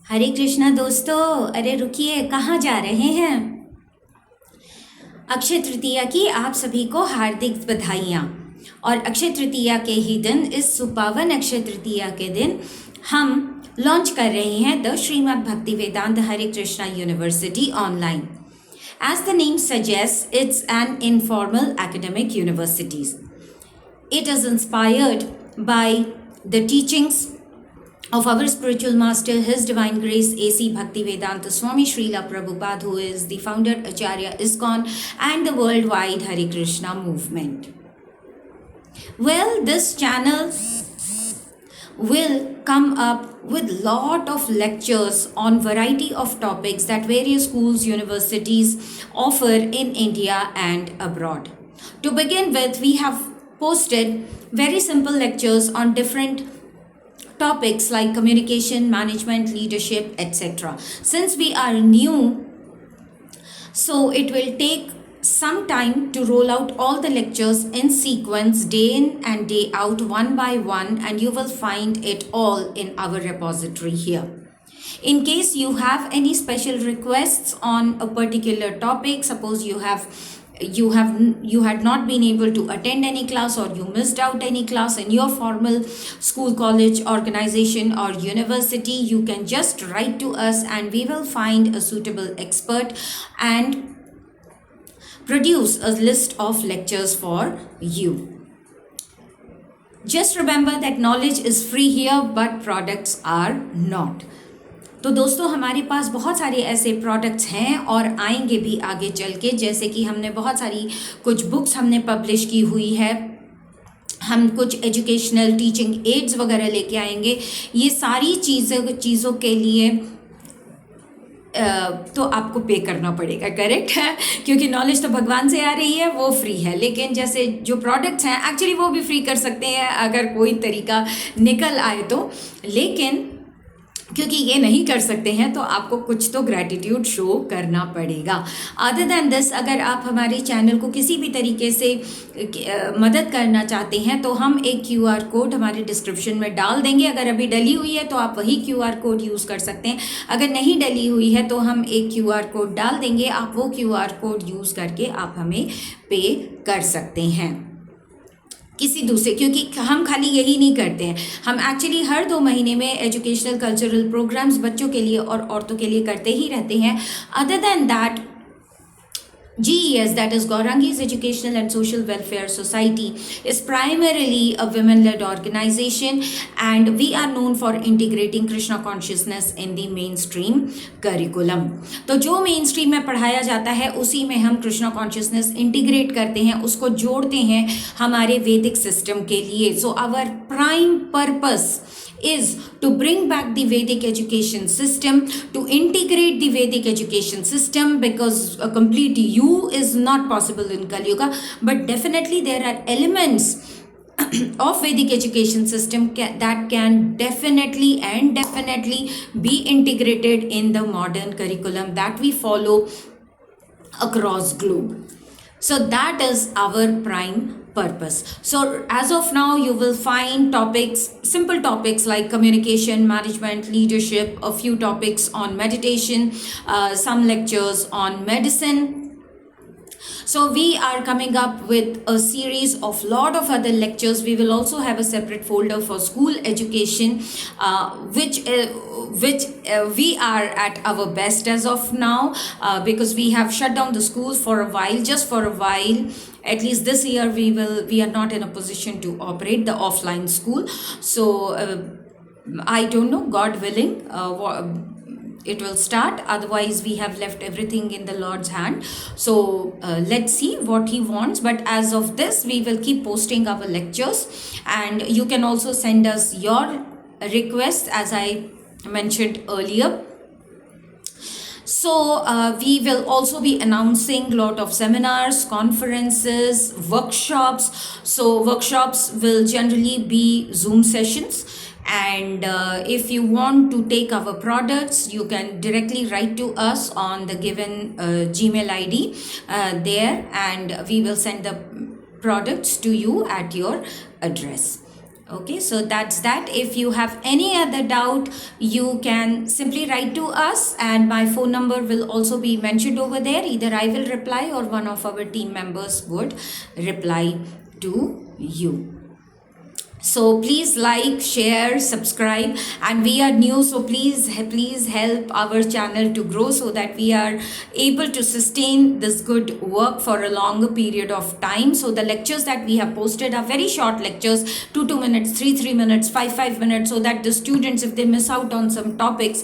हरे कृष्णा दोस्तों। अरे रुकिए, कहाँ जा रहे हैं? अक्षय तृतीया की आप सभी को हार्दिक बधाइयाँ। और अक्षय तृतीया के ही दिन, इस सुपावन अक्षय तृतीया के दिन हम लॉन्च कर रहे हैं the Shrimad Bhakti Vedanta Hare Krishna university online. As the name suggests, it's an informal academic university. It is inspired by the teachings of our spiritual master, His Divine Grace A.C. Bhaktivedanta Swami Srila Prabhupada, who is the founder Acharya ISKCON and the worldwide Hare Krishna movement. Well, this channel will come up with lot of lectures on variety of topics that various schools, universities offer in India and abroad. To begin with, we have posted very simple lectures on different topics like communication, management, leadership, etc. Since we are new, so it will take some time to roll out all the lectures in sequence, day in and day out, one by one, and you will find it all in our repository here. In case you have any special requests on a particular topic, suppose you had not been able to attend any class, or you missed out any class in your formal school, college, organization or university, you can just write to us and we will find a suitable expert and produce a list of lectures for you. Just remember that knowledge is free here, but products are not. तो दोस्तों, हमारे पास बहुत सारे ऐसे products हैं और आएंगे भी आगे चल के, जैसे कि हमने बहुत सारी कुछ बुक्स हमने पब्लिश की हुई है, हम कुछ एजुकेशनल टीचिंग एड्स वगैरह लेके आएंगे. ये सारी चीज़ों के लिए तो आपको पे करना पड़ेगा, करेक्ट है, क्योंकि नॉलेज तो भगवान से आ रही है, वो फ्री है. लेकिन जैसे जो प्रोडक्ट्स हैं एक्चुअली वो भी फ्री कर सकते हैं अगर कोई तरीका निकल आए तो, लेकिन क्योंकि ये नहीं कर सकते हैं तो आपको कुछ तो ग्रैटिट्यूड शो करना पड़ेगा. अदर दैन दिस, अगर आप हमारे चैनल को किसी भी तरीके से मदद करना चाहते हैं तो हम एक QR कोड हमारे डिस्क्रिप्शन में डाल देंगे. अगर अभी डली हुई है तो आप वही QR कोड यूज़ कर सकते हैं. अगर नहीं डली हुई है तो हम एक QR कोड डाल देंगे, आप वो QR कोड यूज़ करके आप हमें पे कर सकते हैं किसी दूसरे, क्योंकि हम खाली यही नहीं करते हैं, हम एक्चुअली हर 2 महीने में एजुकेशनल कल्चरल प्रोग्राम्स बच्चों के लिए और औरतों के लिए करते ही रहते हैं. Other than that, GES, that is Gaurangi's Educational and Social Welfare Society, is primarily a women-led organization and we are known for integrating Krishna consciousness in the mainstream curriculum. तो जो mainstream में पढ़ाया जाता है उसी में हम कृष्णा कॉन्शियसनेस इंटीग्रेट करते हैं, उसको जोड़ते हैं हमारे वैदिक सिस्टम के लिए. So our prime purpose is to bring back the Vedic education system, to integrate the Vedic education system, because a complete you is not possible in Kali Yuga, but definitely there are elements of Vedic education system that can definitely be integrated in the modern curriculum that we follow across globe. So that is our prime purpose. So as of now, you will find topics, simple topics like communication, management, leadership, a few topics on meditation, some lectures on medicine. So we are coming up with a series of lot of other lectures. We will also have a separate folder for school education, which we are at our best as of now, because we have shut down the schools for a while, just for a while. At least this year we are not in a position to operate the offline school. So I don't know, God willing, it will start. Otherwise we have left everything in the Lord's hand. So let's see what he wants. But as of this, we will keep posting our lectures, and you can also send us your requests as I mentioned earlier. So we will also be announcing a lot of seminars, conferences, workshops. So workshops will generally be Zoom sessions. And if you want to take our products, you can directly write to us on the given Gmail ID there, and we will send the products to you at your address. Okay, so that's that. If you have any other doubt, you can simply write to us, and my phone number will also be mentioned over there. Either I will reply or one of our team members would reply to you. So please like, share, subscribe, and we are new, so please help our channel to grow so that we are able to sustain this good work for a longer period of time. So the lectures that we have posted are very short lectures, 2 minutes, 3 minutes, 5 minutes, so that the students, if they miss out on some topics,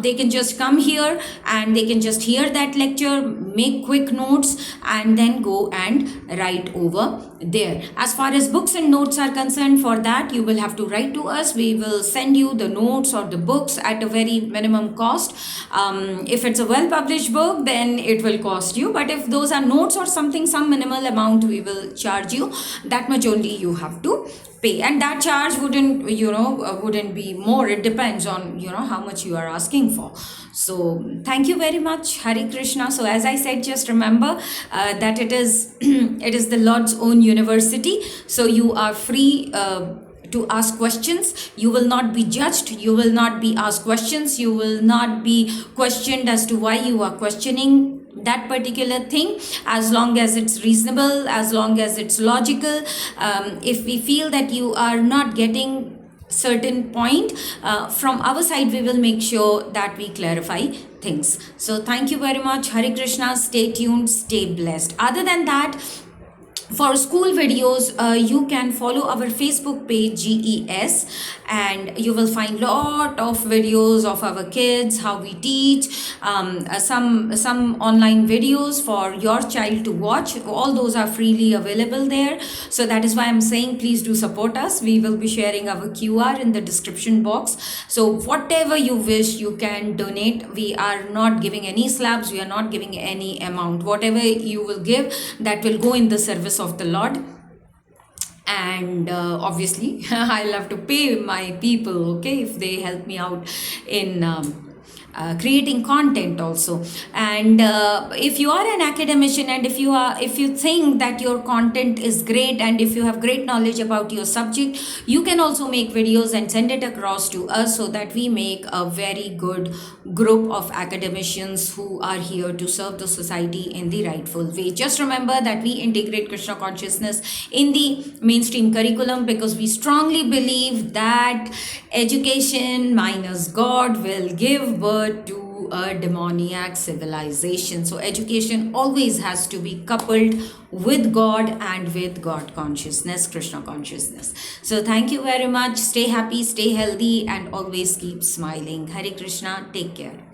they can just come here and they can just hear that lecture, make quick notes, and then go and write over there. As far as books and notes are concerned, for that you will have to write to us. We will send you the notes or the books at a very minimum cost. If it's a well published book, then it will cost you, but if those are notes or something, some minimal amount we will charge you. That much only you have to pay, and that charge wouldn't be more. It depends on how much you are asking for. So thank you very much. Hare Krishna. So as I said, just remember that it is it is the Lord's own university, so you are free to ask questions. You will not be judged, you will not be asked questions, you will not be questioned as to why you are questioning that particular thing, as long as it's reasonable, as long as it's logical. If we feel that you are not getting certain point, from our side we will make sure that we clarify things. So thank you very much. Hare Krishna. Stay tuned, stay blessed. Other than that, for school videos, you can follow our Facebook page GES, and you will find lot of videos of our kids, how we teach, some online videos for your child to watch. All those are freely available there. So that is why I'm saying, please do support us. We will be sharing our QR in the description box. So whatever you wish, you can donate. We are not giving any slabs, we are not giving any amount. Whatever you will give, that will go in the service of the Lord. And obviously I'll have to pay my people, okay, if they help me out in creating content also. And if you are an academician, and if you think that your content is great, and if you have great knowledge about your subject, you can also make videos and send it across to us, so that we make a very good group of academicians who are here to serve the society in the rightful way. Just remember that we integrate Krishna consciousness in the mainstream curriculum, because we strongly believe that education minus God will give birth to a demoniac civilization. So education always has to be coupled with God and with God consciousness, Krishna consciousness. So thank you very much. Stay happy, stay healthy, and always keep smiling. Hare Krishna. Take care.